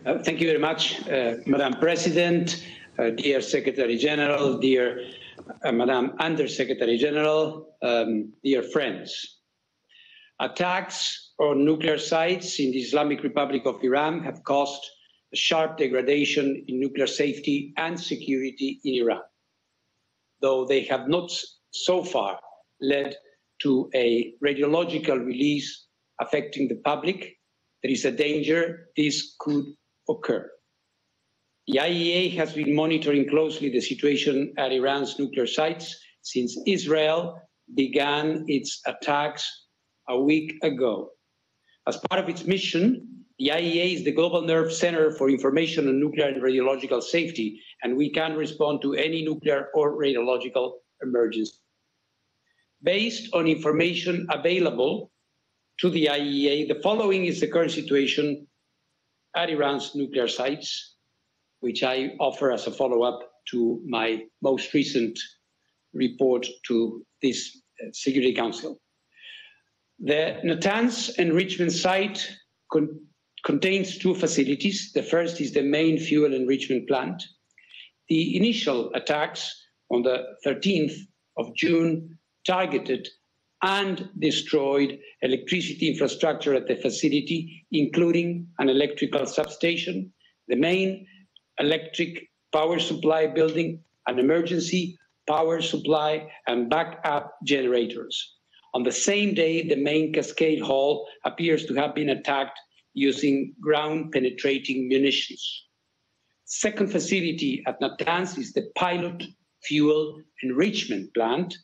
Thank you very much, Madam President, dear Secretary General, dear Madam Under-Secretary General, dear friends. Attacks on nuclear sites in the Islamic Republic of Iran have caused a sharp degradation in nuclear safety and security in Iran. Though they have not so far led to a radiological release affecting the public, there is a danger this could occur. The IAEA has been monitoring closely the situation at Iran's nuclear sites since Israel began its attacks a week ago. As part of its mission, the IAEA is the global nerve center for information on nuclear and radiological safety, and we can respond to any nuclear or radiological emergency. Based on information available to the IAEA, the following is the current situation at Iran's nuclear sites, which I offer as a follow-up to my most recent report to this Security Council. The Natanz enrichment site contains two facilities. The first is the main fuel enrichment plant. The initial attacks on the 13th of June targeted and destroyed electricity infrastructure at the facility, including an electrical substation, the main electric power supply building, an emergency power supply, and backup generators. On the same day, the main cascade hall appears to have been attacked using ground-penetrating munitions. Second facility at Natanz is the pilot fuel enrichment plant.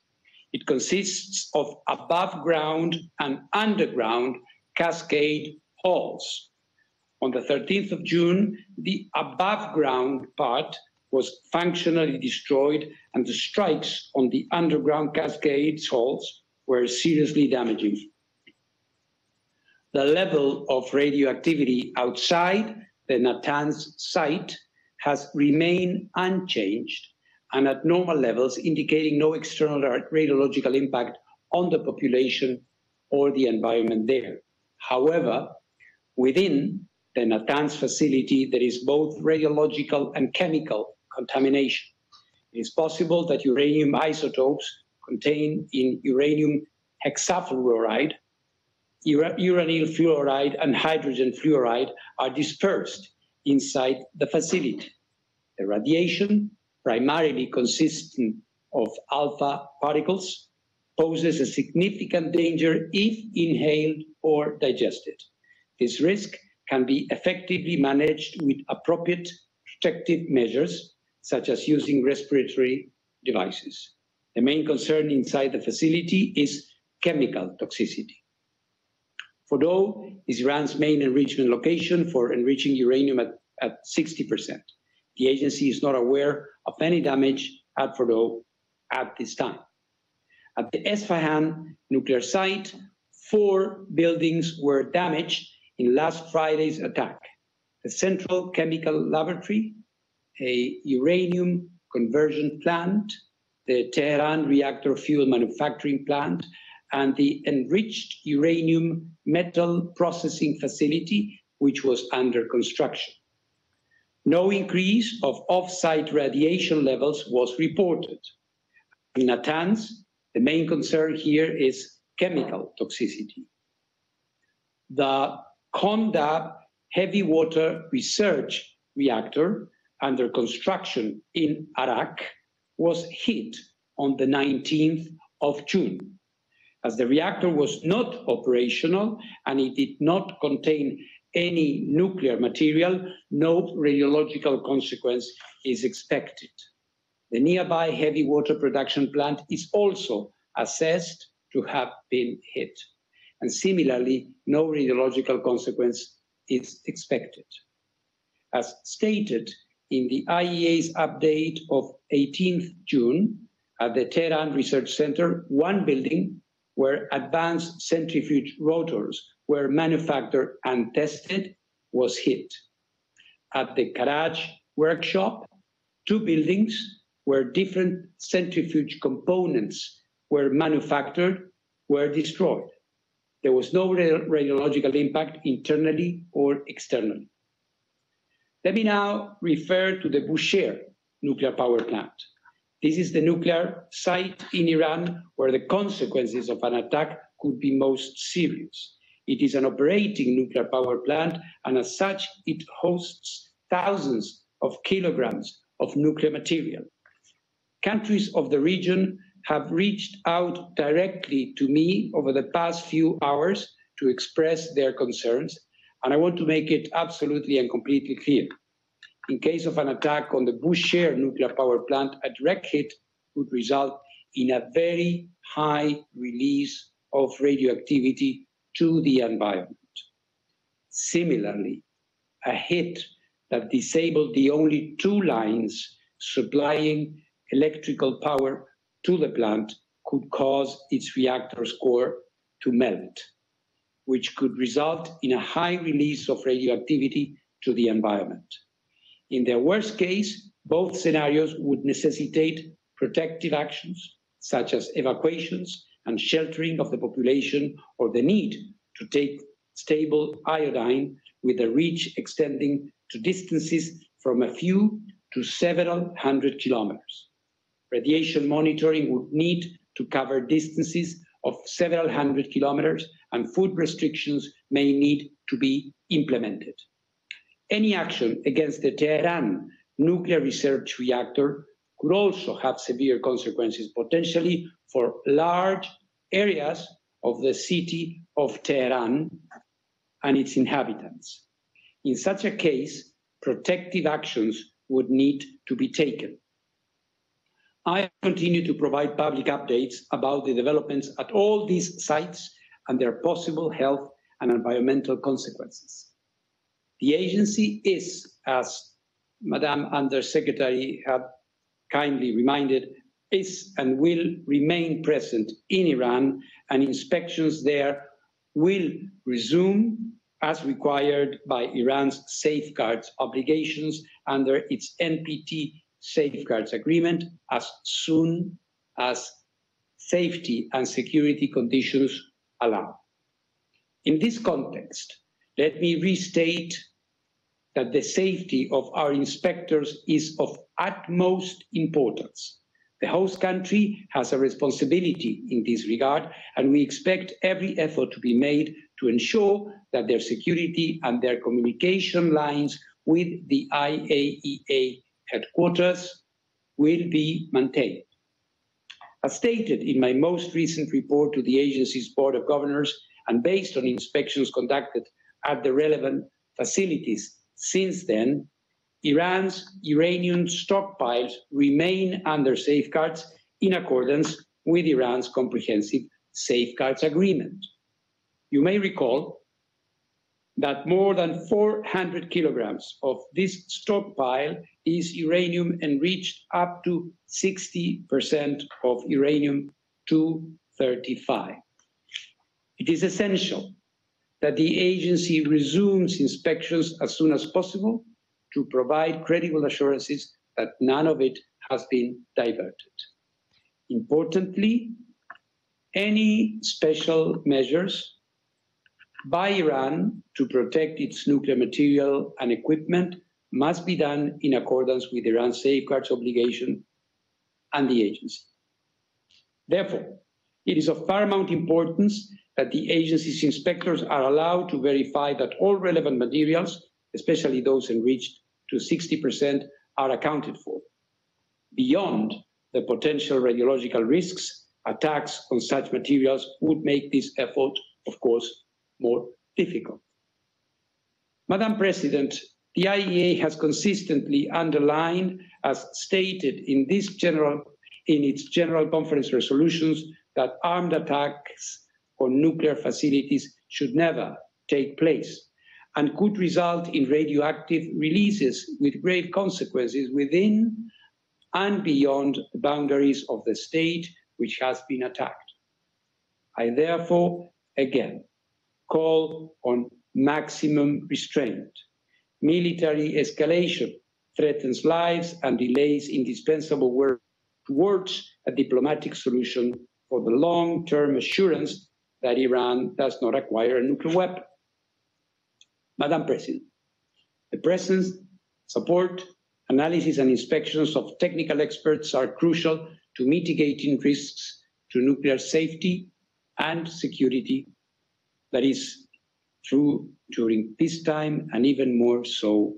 It consists of above-ground and underground cascade halls. On the 13th of June, the above-ground part was functionally destroyed, and the strikes on the underground cascades halls were seriously damaging. The level of radioactivity outside the Natanz site has remained unchanged and at normal levels, indicating no external radiological impact on the population or the environment there. However, within the Natanz facility, there is both radiological and chemical contamination. It is possible that uranium isotopes contained in uranium hexafluoride, uranyl fluoride, and hydrogen fluoride are dispersed inside the facility. The radiation, primarily consisting of alpha particles, poses a significant danger if inhaled or digested. This risk can be effectively managed with appropriate protective measures, such as using respiratory devices. The main concern inside the facility is chemical toxicity. Fordow is Iran's main enrichment location for enriching uranium at 60%. The agency is not aware of any damage at Fordow at this time. At the Esfahan nuclear site, 4 buildings were damaged in last Friday's attack. The Central Chemical Laboratory, a uranium conversion plant, the Tehran reactor fuel manufacturing plant, and the enriched uranium metal processing facility, which was under construction. No increase of off-site radiation levels was reported. In Natanz, the main concern here is chemical toxicity. The Condab heavy water research reactor under construction in Arak was hit on the 19th of June. As the reactor was not operational and it did not contain any nuclear material, no radiological consequence is expected. The nearby heavy water production plant is also assessed to have been hit. And similarly, no radiological consequence is expected. As stated in the IAEA's update of 18th June, at the Tehran Research Center, 1 building where advanced centrifuge rotors were manufactured and tested was hit. At the Karaj workshop, 2 buildings where different centrifuge components were manufactured were destroyed. There was no radiological impact internally or externally. Let me now refer to the Bushehr nuclear power plant. This is the nuclear site in Iran where the consequences of an attack could be most serious. It is an operating nuclear power plant, and as such, it hosts thousands of kilograms of nuclear material. Countries of the region have reached out directly to me over the past few hours to express their concerns, and I want to make it absolutely and completely clear. In case of an attack on the Bushehr nuclear power plant, a direct hit would result in a very high release of radioactivity to the environment. Similarly, a hit that disabled the only two lines supplying electrical power to the plant could cause its reactor's core to melt, which could result in a high release of radioactivity to the environment. In the worst case, both scenarios would necessitate protective actions, such as evacuations and sheltering of the population, or the need to take stable iodine with a reach extending to distances from a few to several hundred kilometers. Radiation monitoring would need to cover distances of several hundred kilometers, and food restrictions may need to be implemented. Any action against the Tehran nuclear research reactor could also have severe consequences, potentially for large areas of the city of Tehran and its inhabitants. In such a case, protective actions would need to be taken. I continue to provide public updates about the developments at all these sites and their possible health and environmental consequences. The agency is, as Madam Undersecretary had kindly reminded, is and will remain present in Iran, and inspections there will resume as required by Iran's safeguards obligations under its NPT safeguards agreement as soon as safety and security conditions allow. In this context, let me restate that the safety of our inspectors is of utmost importance. The host country has a responsibility in this regard, and we expect every effort to be made to ensure that their security and their communication lines with the IAEA headquarters will be maintained. As stated in my most recent report to the agency's Board of Governors, and based on inspections conducted at the relevant facilities since then, Iran's uranium stockpiles remain under safeguards in accordance with Iran's comprehensive safeguards agreement. You may recall that more than 400 kilograms of this stockpile is uranium enriched up to 60% of uranium-235. It is essential that the agency resumes inspections as soon as possible to provide credible assurances that none of it has been diverted. Importantly, any special measures by Iran to protect its nuclear material and equipment must be done in accordance with Iran's safeguards obligation and the agency. Therefore, it is of paramount importance that the agency's inspectors are allowed to verify that all relevant materials, especially those enriched to 60%, are accounted for. Beyond the potential radiological risks, attacks on such materials would make this effort, of course, more difficult. Madam President, the IAEA has consistently underlined, as stated in its General Conference resolutions, that armed attacks on nuclear facilities should never take place and could result in radioactive releases with grave consequences within and beyond the boundaries of the state which has been attacked. I therefore, again, call on maximum restraint. Military escalation threatens lives and delays indispensable work towards a diplomatic solution for the long-term assurance that Iran does not acquire a nuclear weapon. Madam President, the presence Support, analysis and inspections of technical experts are crucial to mitigating risks to nuclear safety and security. That is true during peacetime and even more so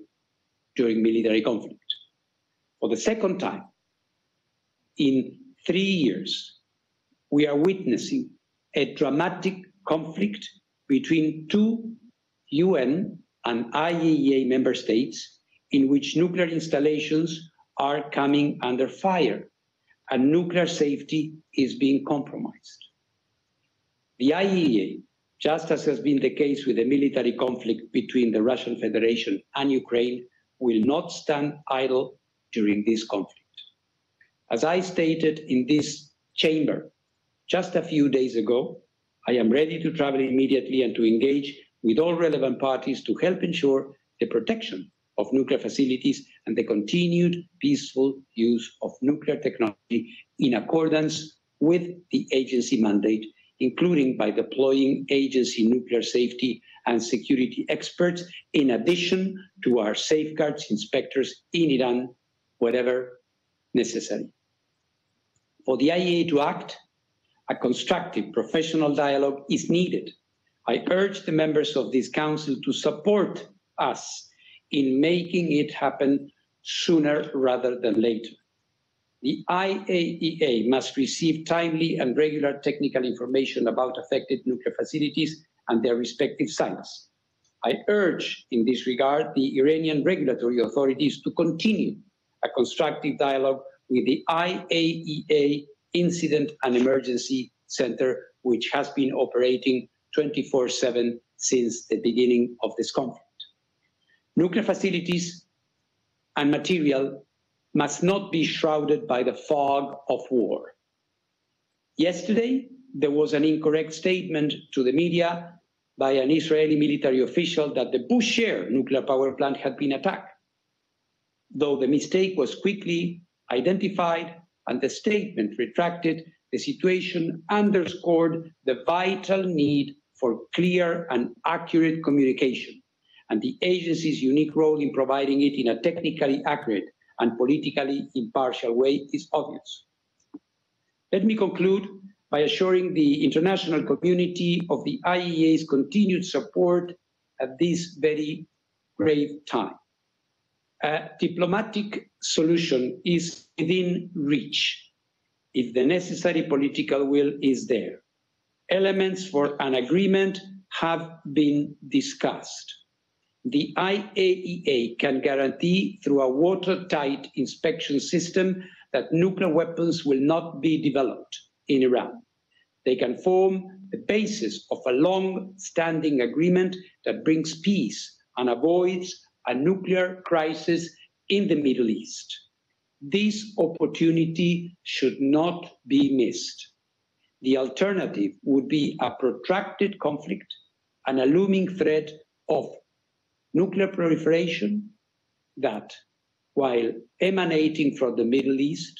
during military conflict. For the second time in 3 years, we are witnessing a dramatic conflict between two UN and IAEA member states in which nuclear installations are coming under fire and nuclear safety is being compromised. The IAEA, just as has been the case with the military conflict between the Russian Federation and Ukraine, will not stand idle during this conflict. As I stated in this chamber just a few days ago, I am ready to travel immediately and to engage with all relevant parties to help ensure the protection of nuclear facilities and the continued peaceful use of nuclear technology in accordance with the agency mandate, including by deploying agency nuclear safety and security experts, in addition to our safeguards inspectors in Iran, wherever necessary. For the IAEA to act, a constructive professional dialogue is needed. I urge the members of this council to support us in making it happen sooner rather than later. The IAEA must receive timely and regular technical information about affected nuclear facilities and their respective sites. I urge in this regard the Iranian regulatory authorities to continue a constructive dialogue with the IAEA Incident and Emergency Center, which has been operating 24/7 since the beginning of this conflict. Nuclear facilities and material must not be shrouded by the fog of war. Yesterday, there was an incorrect statement to the media by an Israeli military official that the Bushehr nuclear power plant had been attacked. Though the mistake was quickly identified and the statement retracted, the situation underscored the vital need for clear and accurate communication, and the agency's unique role in providing it in a technically accurate and politically impartial way is obvious. Let me conclude by assuring the international community of the IAEA's continued support at this very grave time. A diplomatic solution is within reach if the necessary political will is there. Elements for an agreement have been discussed. The IAEA can guarantee through a watertight inspection system that nuclear weapons will not be developed in Iran. They can form the basis of a long-standing agreement that brings peace and avoids a nuclear crisis in the Middle East. This opportunity should not be missed. The alternative would be a protracted conflict and a looming threat of nuclear proliferation that, while emanating from the Middle East,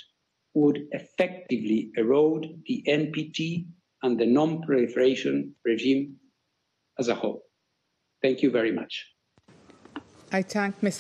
would effectively erode the NPT and the non-proliferation regime as a whole. Thank you very much. I thank Mr.